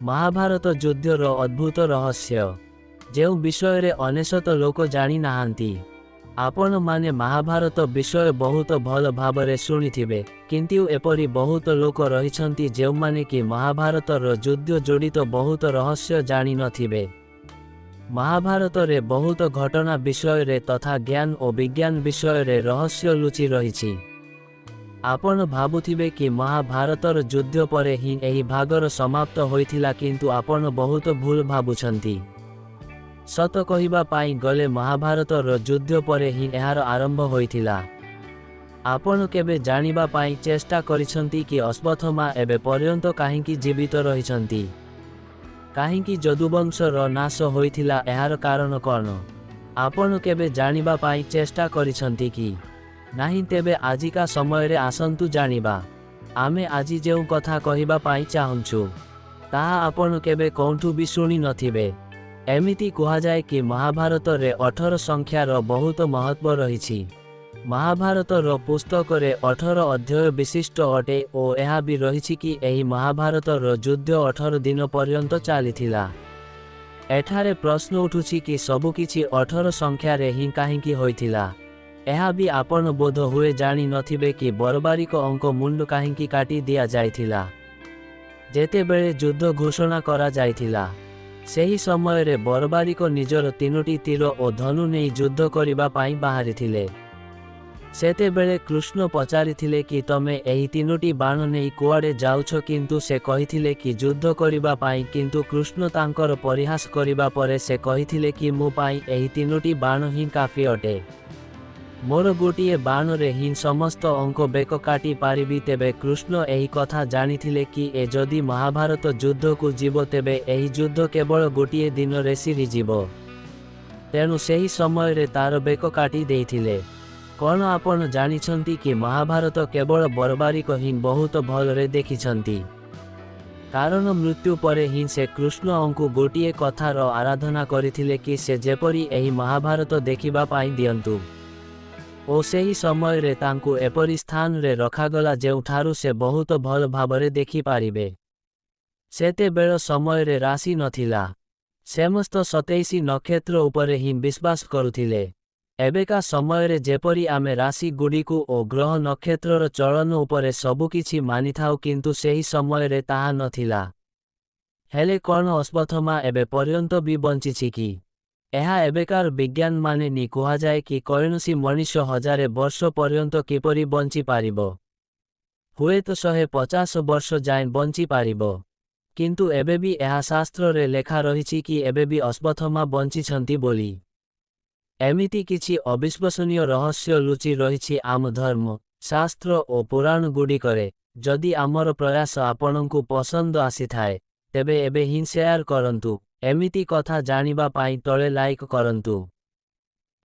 महाभारत युद्धर अद्भुत रहस्य जो विषय अनेशत लोक जानी नाहांती। आपण माने महाभारत विषय बहुत भल भावरे शुणिथिबे, किंतु एपरी बहुत लोक रहिछंती जेउ माने कि महाभारतर युद्ध जड़ित बहुत रहस्य जानी नथिबे। महाभारत रे बहुत घटना विषय रे तथा ज्ञान और विज्ञान विषय रे रहस्य लुचि रहिछि। आपण भाबुथिबे कि महाभारतर युद्ध परे ही एही भागर समाप्त होइथिला, किंतु आपण बहुत भूल भाबुछंती। सत कहिबा पाई गले महाभारतर युद्ध परे ही एहार आरंभ होइथिला। आपण केबे जानिबा पाई चेष्टा करिसंती कि अश्वत्थामा एबे पर्यंत काहींकी जीवित रहिसंती, काहींकी यदुवंशर नाश होइथिला, एहार कारण कौन? आपण केबे जानिबा पाई चेष्टा करिसंती कि नाही? तेबे आजिका समय रे आसंतु जानिबा। आमे आजि जेउ कथा कहिबा पाई चाहुंछु ताहा आपण केबे कोंठु भी शुणी नथिबे। एमिति कुहा जाए कि महाभारत रे 18 संख्यार बहुत महत्व रहिछि। महाभारत रो पुस्तक रे 18 अध्याय विशिष्ट अटे और यह भी रहिछि कि एही महाभारत रो युद्ध 18 दिन पर्यंत चलिथिला। एठारे प्रश्न उठुछि कि सबुकिछि 18 संख्या रे ही काहींकी होइथिला। यह भी आपण बोध हुए जानी नथिबे कि बरबारिक अंक मुंड काहींकी काटी दिया जाइथिला। जेतेबेले युद्ध घोषणा करा जाइथिला, सेही समय रे बरबारिक निजर 3टी तीर और धनु नहीं युद्ध करिबा पाई बाहरिथिले। सेतेबेले कृष्ण पचारिथिले कि तमे एही 3टी बाण नहीं कुआडे जाउछ, किंतु से कहिथिले कि युद्ध करिबा पाई, किंतु कृष्ण तांकर परिहास करिबा परे से कहिथिले कि मो पाई एही 3टी बाण ही काफी अटे। मोर गोटिए बाण रे ही समस्त अंक बेक काटी पारिबी। तेबे कृष्ण एही कथा जानिथिले कि ए जदि महाभारत युद्ध को जीव तेबे एही युद्ध केवल गोटिए दिन रे सिरि जीव। तेणु सेही समय रे तार बेक काटी देइथिले। कौन आपण जानिछंती कि महाभारत केवल बरबारिक ही बहुत भलरे देखिछंती, कारण मृत्यु परे ही से कृष्ण अंकु गोटिए कथार आराधना करिथिले कि से जेपरी एही महाभारत देखिबा पाई दियंतु। ओ सेही समय रे तांकु एपरी स्थान रे रखागला जेउठारु से बहुत भल भावरे देखि पारिबे। सेतेबेଳ समय रे राशि नथिला। समस्त 27 नक्षत्र उपरे ही विश्वास करुथिले। एबेका समय रे जेपरी आमे राशि गुड़िकु ओ ग्रह नक्षत्रर चलन उपरे सबुकिछि मानिथाउ, किंतु सेही समय रे ताहा नथिला। हेले कौन अश्वत्थामा एबे पर्यंत भी बंचिछि कि? एहा एबेकार विज्ञान माने नि कुहा जाए कि कौनसी मनुष्य 1000 वर्ष पर्यंत किपरि बंची पारिबो। हुए तो 150 वर्ष जाए बंची पारिबो, किंतु एबे भी एहा शास्त्र रे लेखा रहिछि कि एबे भी अश्वत्थामा बंचिछंती बोली। एमिति किछि अविश्वसनीय रहस्य लुचि रहिछि आम धर्म, शास्त्र और पुराण गुड़िकरे। जदि आमर प्रयास आपणंकु पसंद आसीथाए तेबे एबे ही शेयर करंतु। एमिति कथा जानिबा पाई तळे लाइक करंतु।